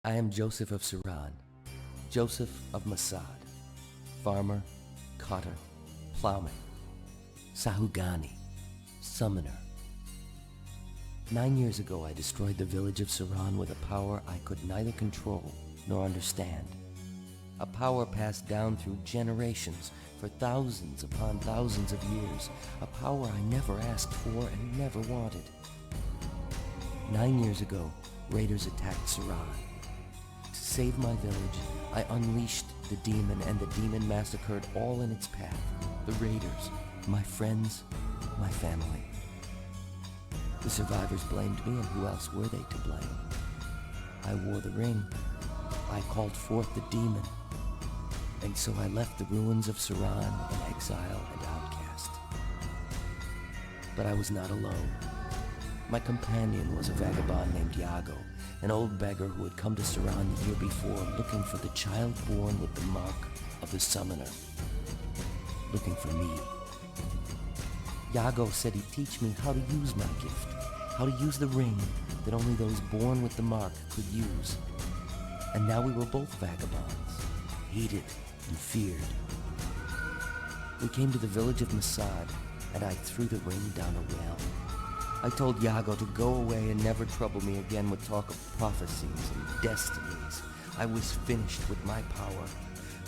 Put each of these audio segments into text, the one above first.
I am Joseph of Ciran, Joseph of Masad, farmer, cotter, plowman, Sahugani, summoner. 9 years ago I destroyed the village of Ciran with a power I could neither control nor understand. A power passed down through generations for thousands upon thousands of years. A power I never asked for and never wanted. 9 years ago, raiders attacked Ciran. To save my village, I unleashed the demon, and the demon massacred all in its path. The raiders, my friends, my family. The survivors blamed me, and who else were they to blame? I wore the ring. I called forth the demon. And so I left the ruins of Ciran in exile and outcast. But I was not alone. My companion was a vagabond named Iago, an old beggar who had come to Ciran the year before looking for the child born with the mark of the summoner. Looking for me. Iago said he'd teach me how to use my gift, how to use the ring that only those born with the mark could use. And now we were both vagabonds, hated and feared. We came to the village of Masad, and I threw the ring down a well. I told Iago to go away and never trouble me again with talk of prophecies and destinies. I was finished with my power.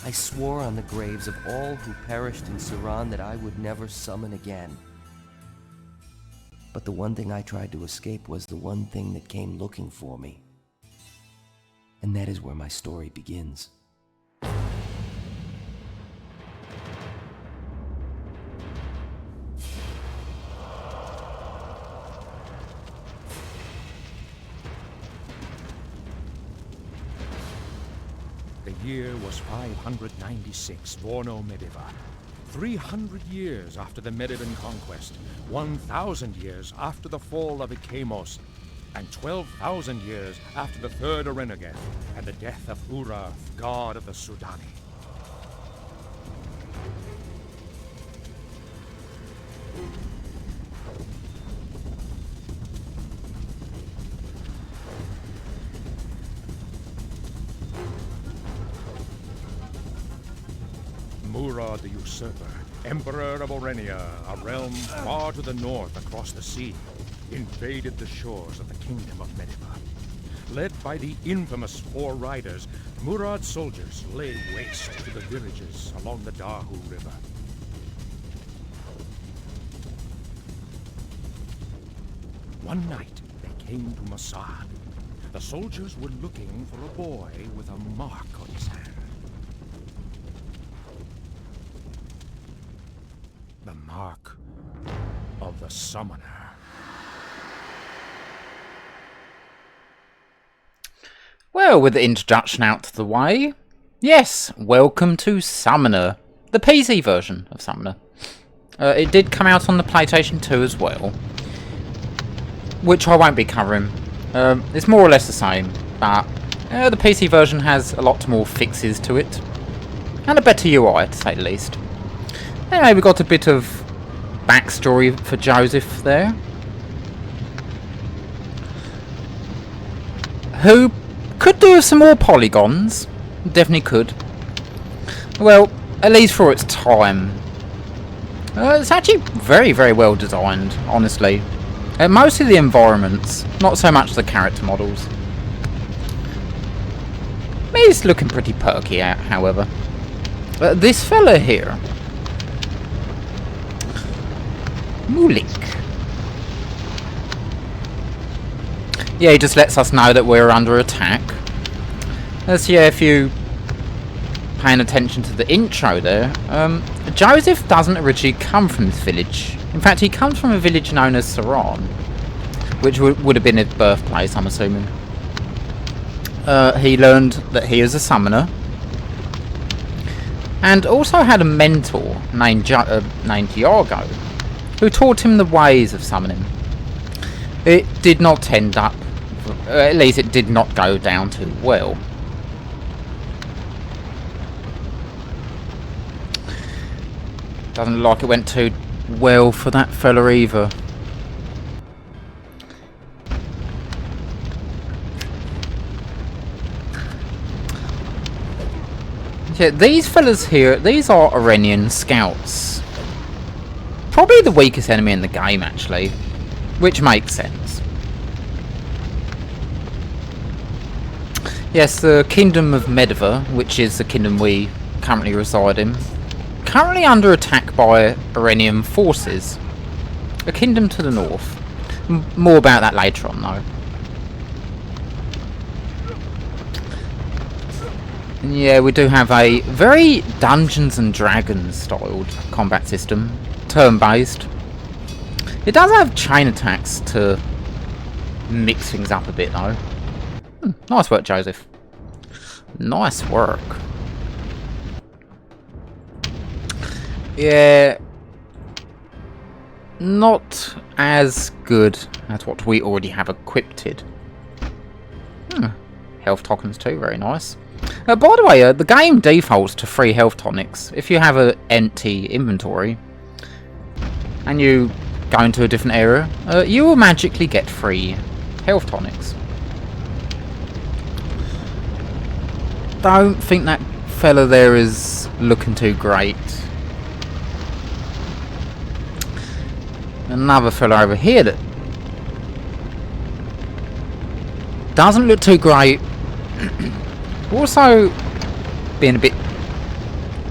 I swore on the graves of all who perished in Ciran that I would never summon again. But the one thing I tried to escape was the one thing that came looking for me. And that is where my story begins. The year was 596 Vorno Mediva. 300 years after the Medivan conquest, 1,000 years after the fall of Ikemos, and 12,000 years after the third Orenageth and the death of Urath, god of the Sudani. Murad the Usurper, Emperor of Orenia, a realm far to the north across the sea, invaded the shores of the Kingdom of Mediva. Led by the infamous Four Riders, Murad's soldiers laid waste to the villages along the Dahu River. One night, they came to Masad. The soldiers were looking for a boy with a mark on his hand. The mark of the summoner. Well, with the introduction out of the way, yes, welcome to Summoner, the PC version of Summoner. It did come out on the PlayStation 2 as well, which I won't be covering. It's more or less the same, but the PC version has a lot more fixes to it, and a better UI, to say the least. Anyway, we got a bit of backstory for Joseph there, who could do with some more polygons. Definitely could. Well, at least for its time. It's actually very, very well designed, honestly. Mostly the environments, not so much the character models. He's looking pretty perky, however. This fella here, Mulik. Yeah, he just lets us know that we're under attack. So yeah, if you paying attention to the intro there, Joseph doesn't originally come from this village. In fact, he comes from a village known as Ciran, which would have been his birthplace, I'm assuming. He learned that he is a summoner, and also had a mentor named Iago, who taught him the ways of summoning. It did not end up, at least it did not go down too well. Doesn't look like it went too well for that fella either. Yeah, these fellas here, these are Orenian scouts. Probably the weakest enemy in the game, actually. Which makes sense. Yes, the Kingdom of Mediva, which is the kingdom we currently reside in, currently under attack by Orenian forces. A kingdom to the north. More about that later on, though. And yeah, we do have a very Dungeons and Dragons styled combat system. Turn-based. It does have chain attacks to mix things up a bit, though. Nice work, Joseph. Nice work. Yeah. Not as good as what we already have equipped. Health tokens too, very nice. By the way, the game defaults to 3 health tonics. If you have an empty inventory and you go into a different area, you will magically get 3 health tonics. Don't think that fella there is looking too great. Another fella over here that doesn't look too great. Also being a bit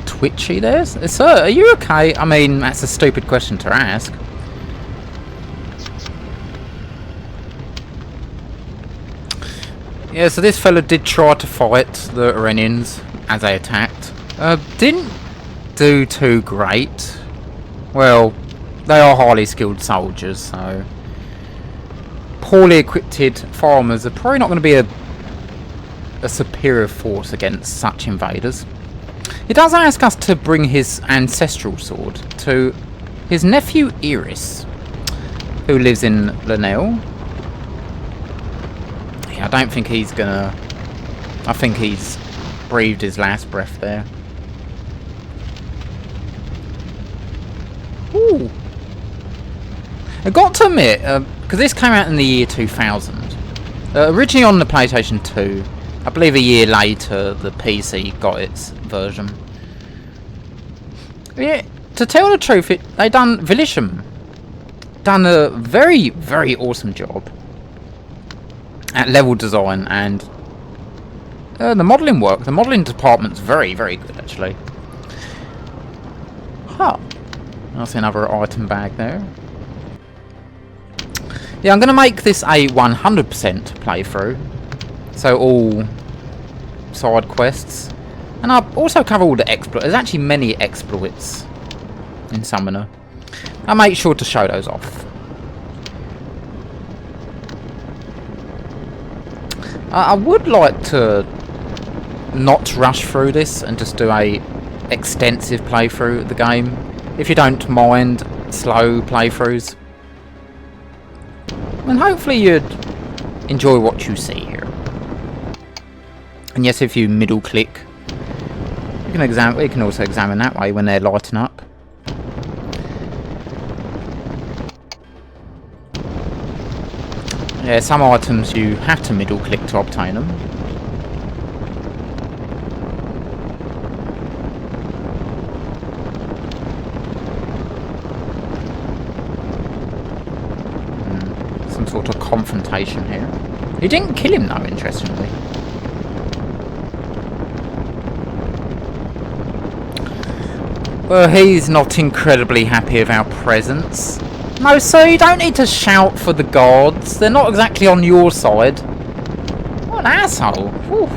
twitchy there. Sir, are you okay? I mean, that's a stupid question to ask. Yeah, so this fella did try to fight the Orenians as they attacked. Didn't do too great. Well, they are highly skilled soldiers, so poorly equipped farmers are probably not going to be a superior force against such invaders. He does ask us to bring his ancestral sword to his nephew Iris, who lives in Lanel. Yeah, I don't think he's gonna... I think he's breathed his last breath there. Ooh. I got to admit, because this came out in the year 2000, originally on the PlayStation 2, I believe a year later the PC got its version. Yeah, to tell the truth, they done Vilisham done a very, very awesome job at level design and the modelling work. The modelling department's very, very good actually. Huh. I see another item bag there. Yeah, I'm going to make this a 100% playthrough. So all side quests. And I'll also cover all the exploits. There's actually many exploits in Summoner. I'll make sure to show those off. I would like to not rush through this and just do a extensive playthrough of the game. If you don't mind slow playthroughs. And hopefully you'd enjoy what you see here. And yes, if you middle click, you can also examine that way when they're lighting up. Yeah, some items you have to middle click to obtain them. Some sort of confrontation here. You didn't kill him though, interestingly. Well, he's not incredibly happy with our presence. No, sir, you don't need to shout for the gods. They're not exactly on your side. What an asshole. Whew.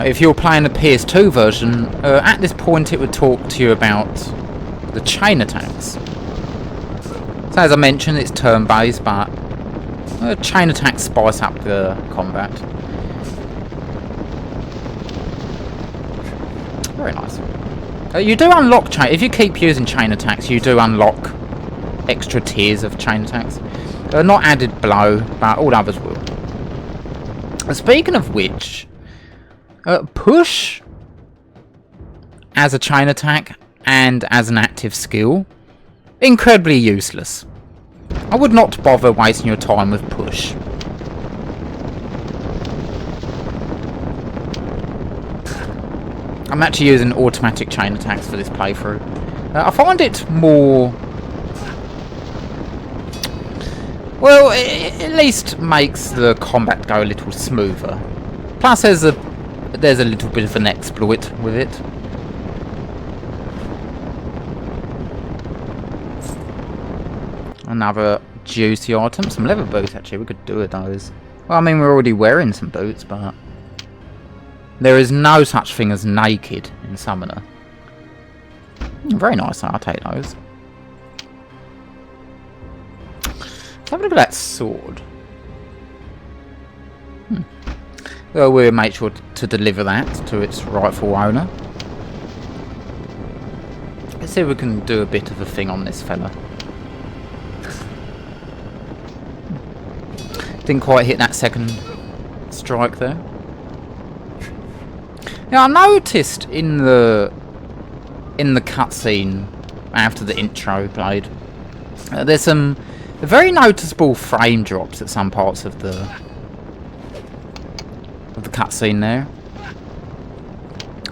If you're playing the PS2 version, at this point it would talk to you about the chain attacks. So as I mentioned, it's turn-based, but chain attacks spice up the combat. Very nice. You do unlock chain. If you keep using chain attacks, you do unlock extra tiers of chain attacks. Not added below, but all others will. Speaking of which, push as a chain attack and as an active skill, incredibly useless. I would not bother wasting your time with push. I'm actually using automatic chain attacks for this playthrough. I find it more... well, it at least makes the combat go a little smoother. Plus there's a little bit of an exploit with it. Another juicy item. Some leather boots, actually. We could do with those. Well, I mean, we're already wearing some boots, but... there is no such thing as naked in Summoner. Very nice, I'll take those. Let's have a look at that sword. Well, we'll make sure to deliver that to its rightful owner. Let's see if we can do a bit of a thing on this fella. Didn't quite hit that second strike there. Now I noticed in the cutscene after the intro played, there's some very noticeable frame drops at some parts of the cutscene there.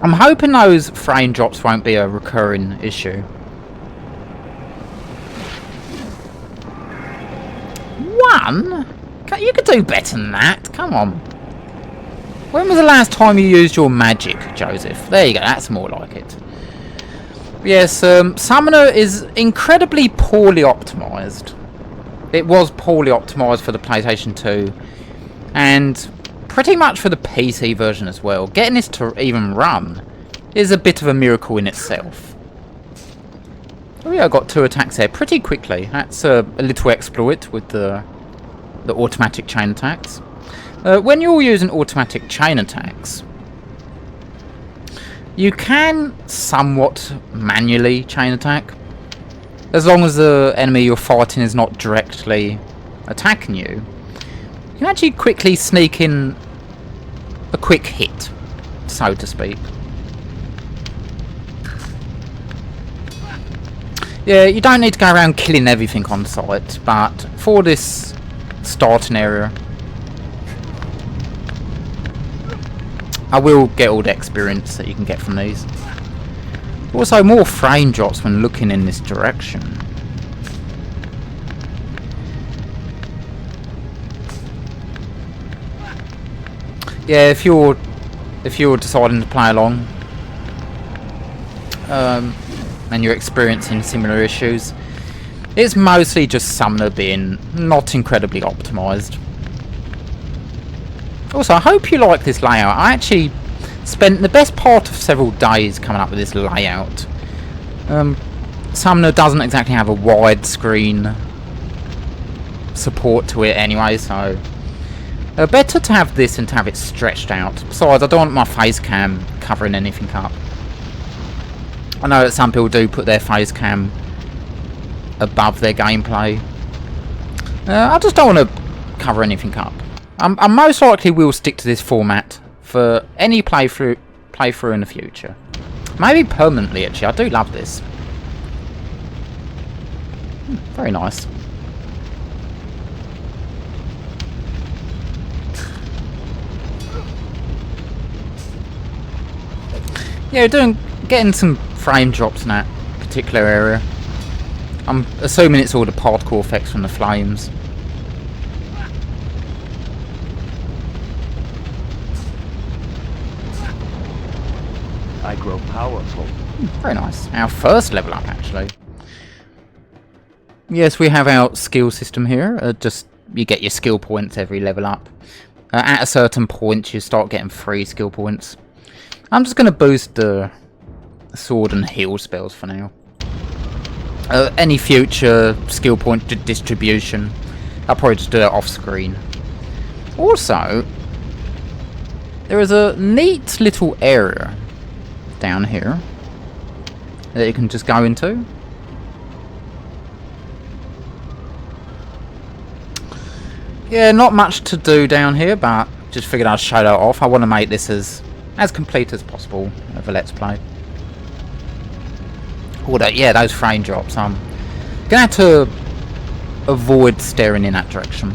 I'm hoping those frame drops won't be a recurring issue. One? You could do better than that. Come on. When was the last time you used your magic, Joseph? There you go. That's more like it. Yes, Summoner is incredibly poorly optimised. It was poorly optimised for the PlayStation 2. And pretty much for the PC version as well. Getting this to even run is a bit of a miracle in itself. Oh yeah, I got 2 attacks there pretty quickly. That's a little exploit with the automatic chain attacks. When you're using automatic chain attacks, you can somewhat manually chain attack, as long as the enemy you're fighting is not directly attacking you. You can actually quickly sneak in a quick hit, so to speak. Yeah, you don't need to go around killing everything on sight, but for this starting area, I will get all the experience that you can get from these. Also, more frame drops when looking in this direction. Yeah, if you're deciding to play along, and you're experiencing similar issues, it's mostly just Summoner being not incredibly optimised. Also, I hope you like this layout. I actually spent the best part of several days coming up with this layout. Summoner doesn't exactly have a widescreen support to it anyway, so better to have this and to have it stretched out. Besides, I don't want my face cam covering anything up. I know that some people do put their face cam above their gameplay. I just don't want to cover anything up. I most likely will stick to this format for any playthrough in the future. Maybe permanently, actually. I do love this. Very nice. Yeah, getting some frame drops in that particular area. I'm assuming it's all the particle effects from the flames. I grow powerful. Very nice. Our first level up, actually. Yes, we have our skill system here. Just you get your skill points every level up. At a certain point, you start getting 3 skill points. I'm just going to boost the sword and heal spells for now. Any future skill point distribution, I'll probably just do it off screen. Also, there is a neat little area down here that you can just go into. Yeah, not much to do down here, but just figured I'd show that off. I want to make this as complete as possible of a Let's Play. Although, yeah, those frame drops, I'm gonna have to avoid staring in that direction.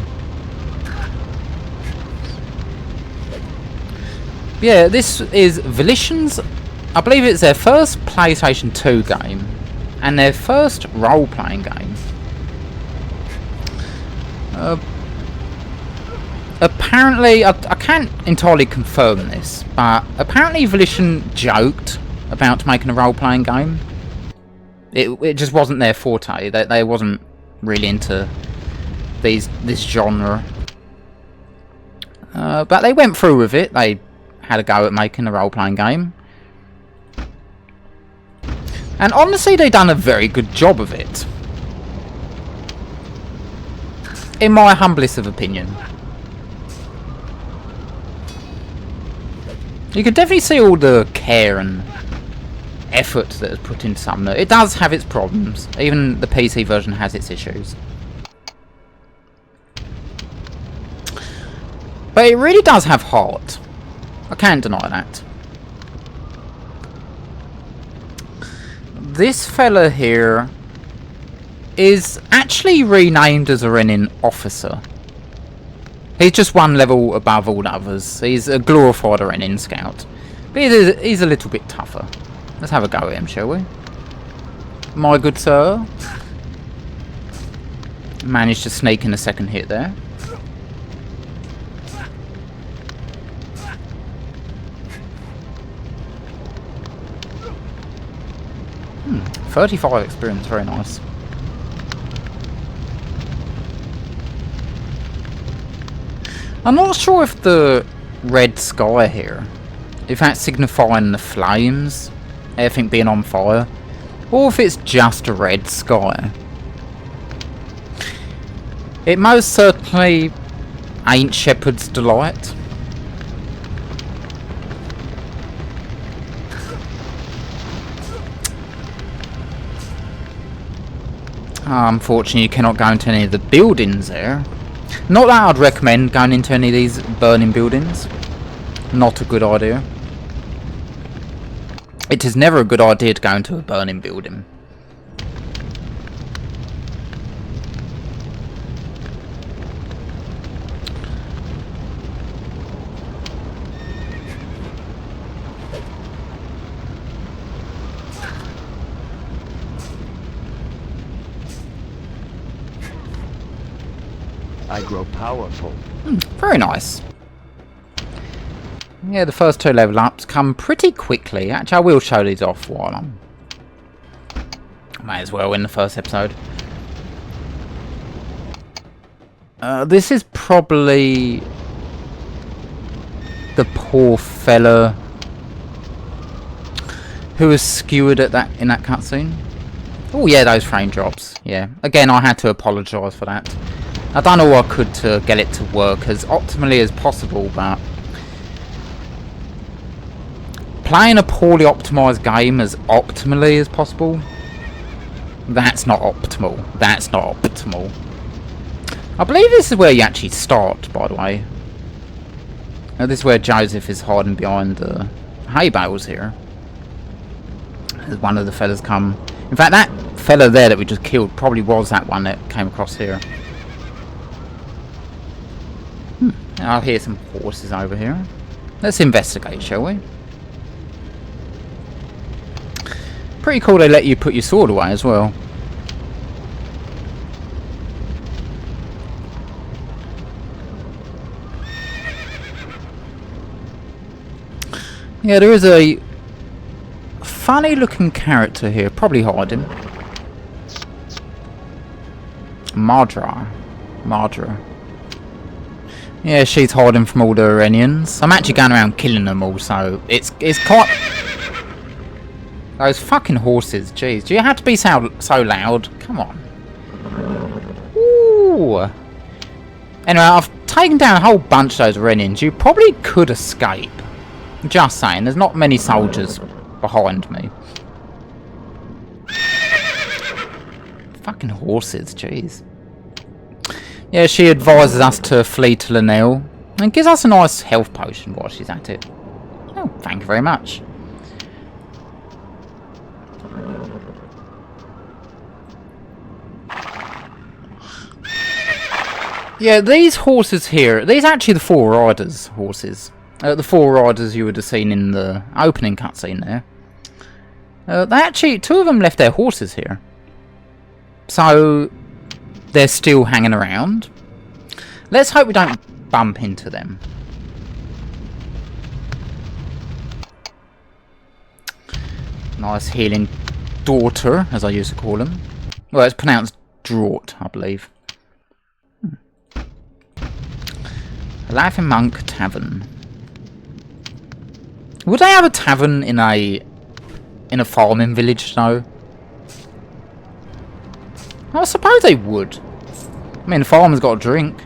Yeah, this is Volition's I believe it's their first PlayStation 2 game and their first role-playing game. Apparently, I can't entirely confirm this, but apparently Volition joked about making a role-playing game. It just wasn't their forte. They wasn't really into this genre. But they went through with it. They had a go at making a role-playing game. And honestly, they done a very good job of it. In my humblest of opinion. You can definitely see all the care and effort that is put into Summoner. It does have its problems. Even the PC version has its issues. But it really does have heart. I can't deny that. This fella here is actually renamed as Orenian Officer. He's just one level above all others. He's a glorified Orenian Scout. But he's a little bit tougher. Let's have a go at him, shall we? My good sir. Managed to sneak in a second hit there. 35 experience, very nice. I'm not sure if the red sky here, if that's signifying the flames, everything being on fire, or if it's just a red sky. It most certainly ain't Shepherd's Delight. Unfortunately, you cannot go into any of the buildings there. Not that I'd recommend going into any of these burning buildings. Not a good idea. It is never a good idea to go into a burning building. I grow powerful. Very nice. Yeah, the first two level ups come pretty quickly. Actually, I will show these off while I'm... May as well in the first episode. This is probably the poor fella who was skewered at that in that cutscene. Oh yeah, those frame drops. Yeah, again, I had to apologise for that. I've done all I could to get it to work as optimally as possible, but playing a poorly optimised game as optimally as possible, that's not optimal. That's not optimal. I believe this is where you actually start, by the way. This is where Joseph is hiding behind the hay bales here. As one of the fellas come. In fact, that fella there that we just killed probably was that one that came across here. I'll hear some horses over here. Let's investigate, shall we? Pretty cool they let you put your sword away as well. Yeah, there is a funny looking character here, probably hiding. Madra. Yeah, she's hiding from all the Orenians. I'm actually going around killing them all, so it's quite... Those fucking horses, jeez. Do you have to be so loud? Come on. Ooh. Anyway, I've taken down a whole bunch of those Orenians. You probably could escape. Just saying, there's not many soldiers behind me. Fucking horses, jeez. Yeah, she advises us to flee to Linnell and gives us a nice health potion while she's at it. Oh, thank you very much. Yeah, these horses here, these are actually the Four Riders horses. The Four Riders you would have seen in the opening cutscene there. Two of them left their horses here. So, they're still hanging around. Let's hope we don't bump into them. Nice healing daughter, as I used to call them. Well, it's pronounced draught, I believe. A Laughing Monk Tavern. Would they have a tavern in a farming village, though? I suppose they would. I mean, the farmer's got to drink.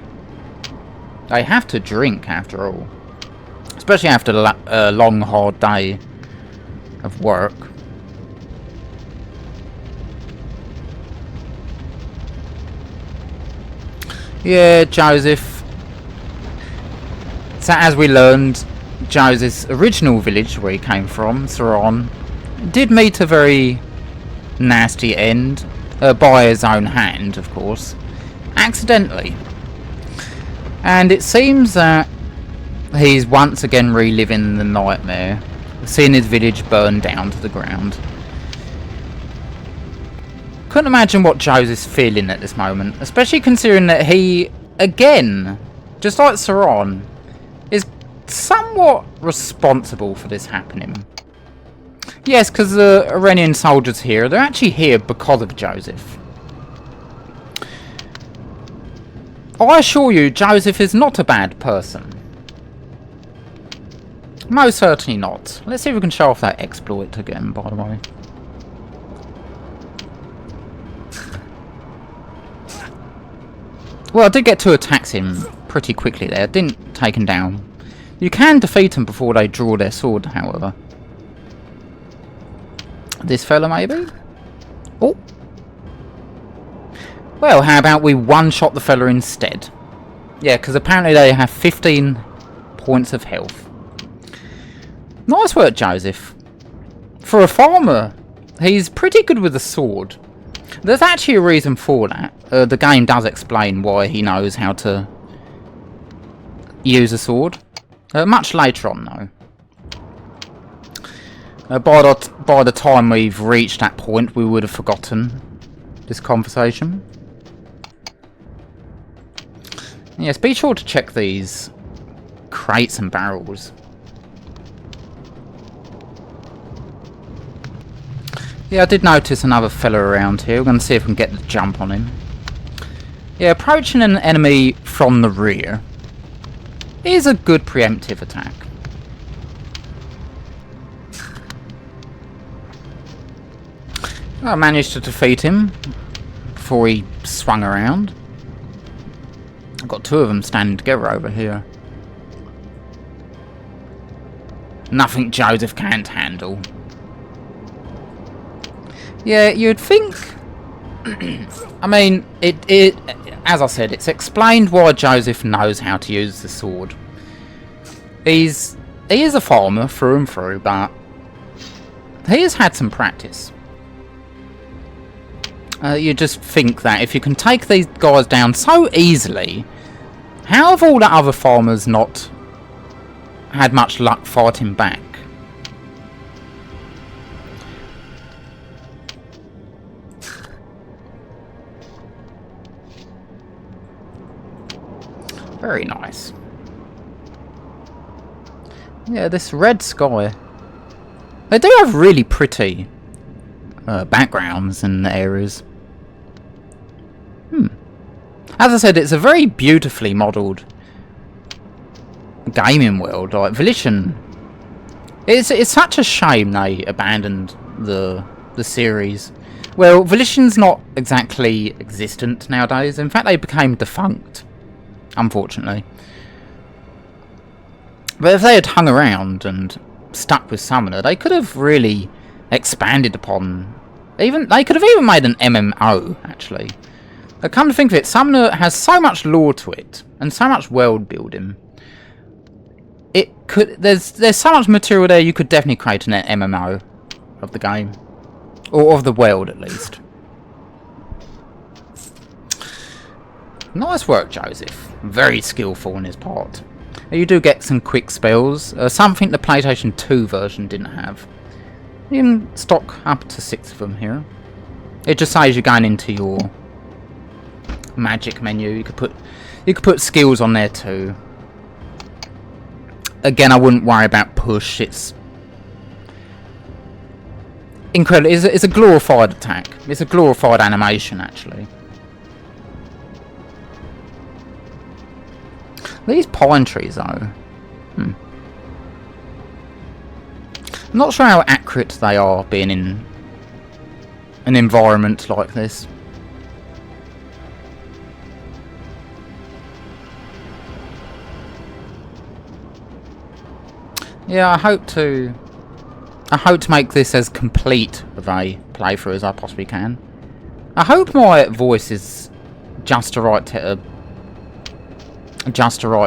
They have to drink, after all. Especially after a long, hard day of work. Yeah, Joseph. So as we learned, Joseph's original village, where he came from, Ciran, did meet a very nasty end. By his own hand, of course. Accidentally. And it seems that he's once again reliving the nightmare, seeing his village burn down to the ground. Couldn't imagine what Joseph's feeling at this moment, especially considering that he, again, just like Ciran, is somewhat responsible for this happening. Yes, because the Orenian soldiers here, they're actually here because of Joseph. I assure you, Joseph is not a bad person. Most certainly not. Let's see if we can show off that exploit again, by the way. Well, I did get 2 attacks in pretty quickly there. Didn't take him down. You can defeat them before they draw their sword, however. This fella, maybe? Oh. Well, how about we one-shot the fella instead? Yeah, because apparently they have 15 points of health. Nice work, Joseph. For a farmer, he's pretty good with a sword. There's actually a reason for that. The game does explain why he knows how to use a sword. Much later on, though. By the time we've reached that point, we would have forgotten this conversation. Yes, be sure to check these crates and barrels. Yeah, I did notice another fella around here. We're going to see if we can get the jump on him. Yeah, approaching an enemy from the rear is a good preemptive attack. I managed to defeat him before he swung around. I've got 2 of them standing together over here. Nothing Joseph can't handle. Yeah, you'd think... I mean, it as I said, it's explained why Joseph knows how to use the sword. He is a farmer through and through, but he has had some practice. You just think that if you can take these guys down so easily, how have all the other farmers not had much luck fighting back? Very nice. Yeah, this red sky. They do have really pretty backgrounds and areas. As I said, it's a very beautifully modelled gaming world. Like Volition, it's such a shame they abandoned the series. Well, Volition's not exactly existent nowadays. In fact, they became defunct, unfortunately. But if they had hung around and stuck with Summoner, they could have really expanded upon. They could have even made an MMO, actually. But come to think of it, Summoner has so much lore to it and so much world building. There's so much material there. You could definitely create an MMO of the game, or of the world at least. Nice work, Joseph. Very skillful on his part. You do get some quick spells, something the PlayStation 2 version didn't have. You can stock up to 6 of them here. It just says you're going into your magic menu. You could put skills on there too. Again, I wouldn't worry about push. It's incredible. It's a glorified attack. It's a glorified animation, actually. These pine trees, though. I'm not sure how accurate they are being in an environment like this. Yeah, I hope to make this as complete of a playthrough as I possibly can. I hope my voice is just the right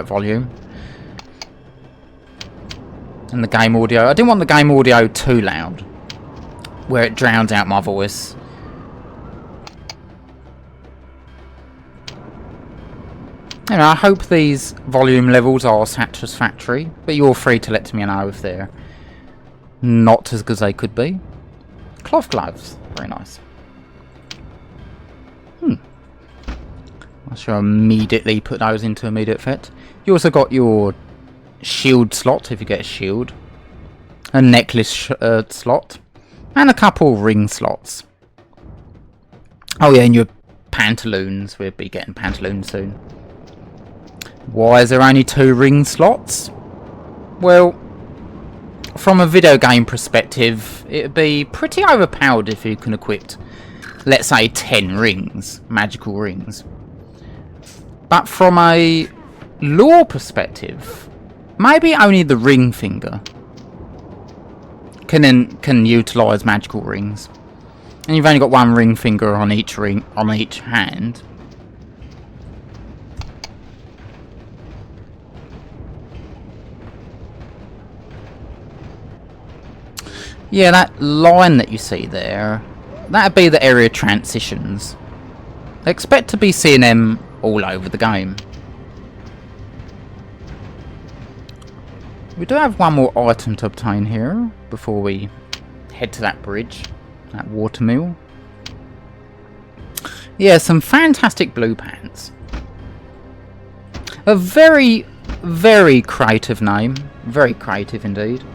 volume. And the game audio. I didn't want the game audio too loud, where it drowns out my voice. Anyway, I hope these volume levels are satisfactory, but you're free to let me know if they're not as good as they could be. Cloth gloves, very nice. I shall immediately put those into immediate effect. You also got your shield slot if you get a shield, a necklace slot, and a couple ring slots. Oh yeah, and your pantaloons. We'll be getting pantaloons soon. Why is there only 2 ring slots? Well, from a video game perspective, it'd be pretty overpowered if you can equip, let's say, 10 rings, magical rings. But from a lore perspective, maybe only the ring finger can utilise magical rings, and you've only got 1 ring finger on each hand. Yeah, that line that you see there, that'd be the area transitions. Expect to be seeing them all over the game. We do have one more item to obtain here before we head to that bridge, that water mill. Yeah, some fantastic blue pants. A very, very creative name. Very creative indeed.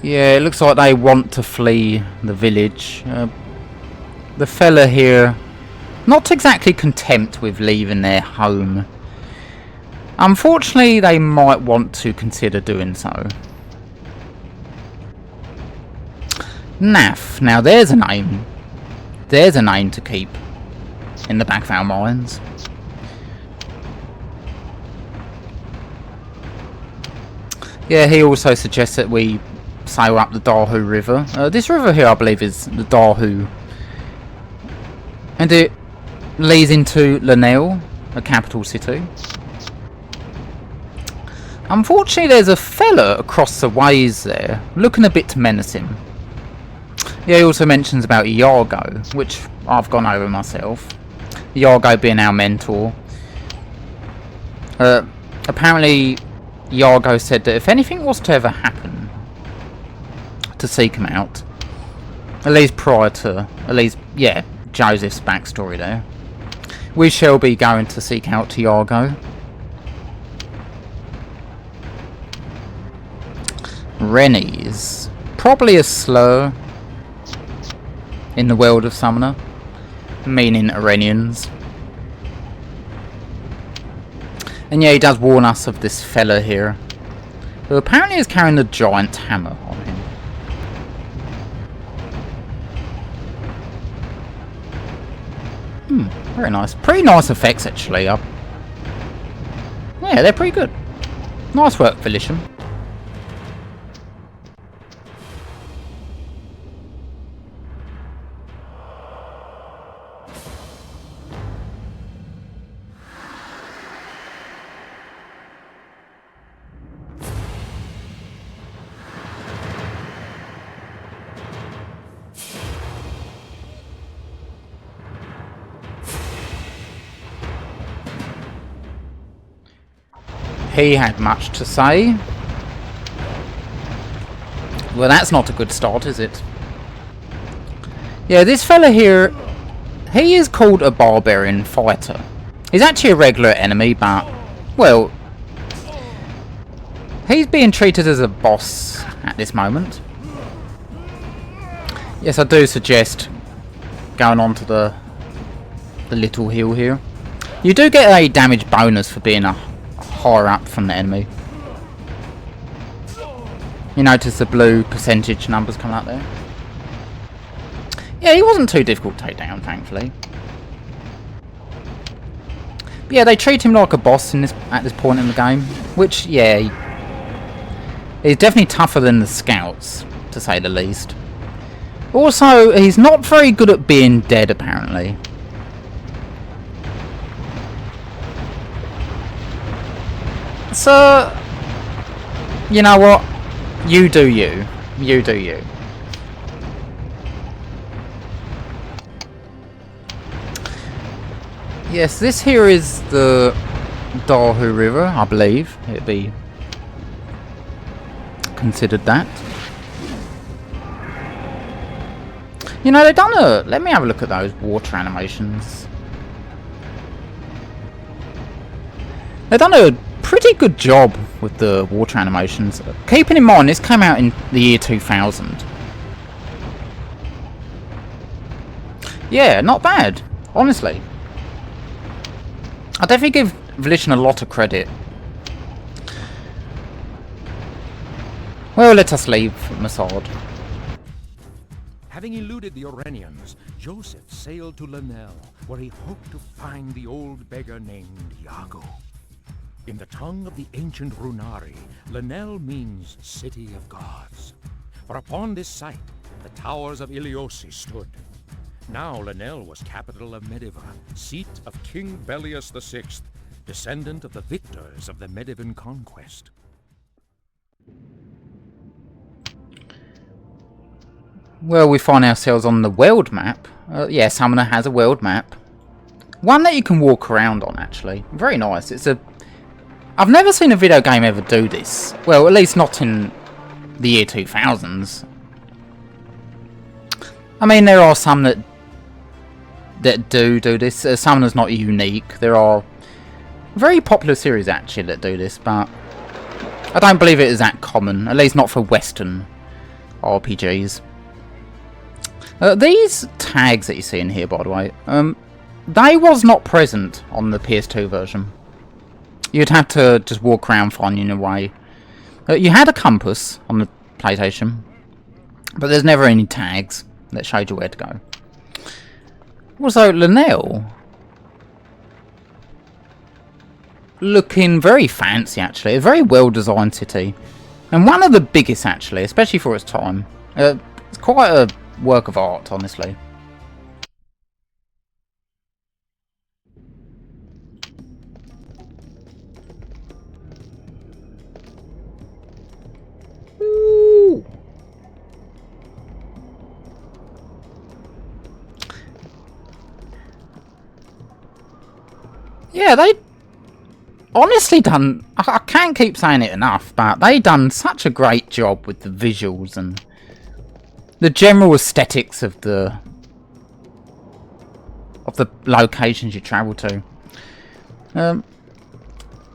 Yeah, it looks like they want to flee the village. The fella here, not exactly content with leaving their home. Unfortunately, they might want to consider doing so. Naff. Now there's a name. There's a name to keep in the back of our minds. Yeah, he also suggests that we sail up the Dahu River. This river here, I believe, is the Dahu. And it leads into Lanel, a capital city. Unfortunately, there's a fella across the ways there, looking a bit menacing. Yeah, he also mentions about Yargo, which I've gone over myself. Yargo being our mentor. Apparently, Yargo said that if anything was to ever happen to seek him out, at least prior to, yeah, Joseph's backstory there, we shall be going to seek out to Yargo. Rennies, probably a slur in the world of Summoner, meaning Orenians. And yeah, he does warn us of this fella here, who apparently is carrying a giant hammer on him. Very nice. Pretty nice effects, actually. Yeah, they're pretty good. Nice work, Felician. he had much to say. Well, that's not a good start, is it? Yeah, this fella here, he is called a barbarian fighter. He's actually a regular enemy, but, well, he's being treated as a boss at this moment. Yes, I do suggest going on to the little hill here. You do get a damage bonus for being a higher up from the enemy. You notice the blue percentage numbers come out there. Yeah, he wasn't too difficult to take down, thankfully. But yeah, they treat him like a boss in at this point in the game, which, yeah, he's definitely tougher than the scouts, to say the least. Also, he's not very good at being dead, apparently. So, you know what? You do you. You do you. Yes, this here is the Dahu River, I believe. It'd be considered that. You know, they've done a... Let me have a look at those water animations. They've done a pretty good job with the water animations. Keeping in mind, this came out in the year 2000. Yeah, not bad, honestly. I definitely give Volition a lot of credit. Well, let us leave Masad. Having eluded the Orenians, Joseph sailed to Lanel, where he hoped to find the old beggar named Iago. In the tongue of the ancient Runari, Lanel means City of Gods. For upon this site, the towers of Iliosi stood. Now Lanel was capital of Mediva, seat of King Bellius VI, descendant of the victors of the Medivan conquest. Well, we find ourselves on the world map. Yeah, Summoner has a world map. One that you can walk around on, actually. Very nice. It's a... I've never seen a video game ever do this. Well, at least not in the year 2000s. I mean, there are some that do this. Summoner's not unique. There are very popular series, actually, that do this, but I don't believe it is that common. At least not for Western RPGs. These tags that you see in here, by the way, they was not present on the PS2 version. You'd have to just walk around finding your way. You had a compass on the PlayStation, but there's never any tags that showed you where to go. Also, Lanel, looking very fancy, actually. A very well-designed city. And one of the biggest, actually, especially for its time. It's quite a work of art, honestly. Ooh. Yeah, they honestly done... I can't keep saying it enough, but they done such a great job with the visuals and the general aesthetics of the locations you travel to.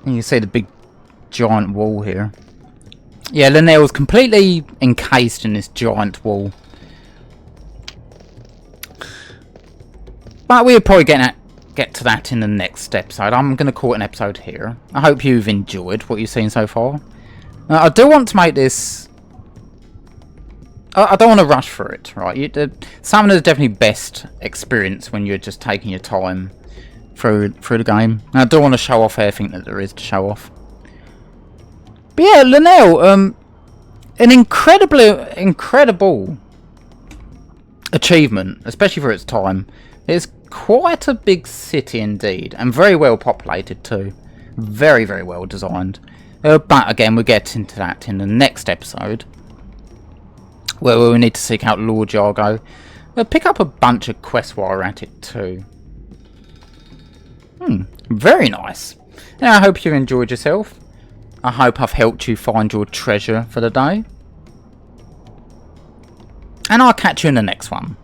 You see the big giant wall here. Yeah, Lanel's completely encased in this giant wall. But we'll probably get to that in the next episode. I'm going to call it an episode here. I hope you've enjoyed what you've seen so far. I do want to make this... I don't want to rush through it, right? Summoner's definitely best experience when you're just taking your time through the game. And I don't want to show off everything that there is to show off. But yeah, Lanel, an incredible achievement, especially for its time. It's quite a big city indeed, and very well populated too. Very, very well designed. But again, we'll get into that in the next episode, where we'll need to seek out Lord Iago. We'll pick up a bunch of quests while we're at it too. Very nice. And I hope you enjoyed yourself. I hope I've helped you find your treasure for the day. And I'll catch you in the next one.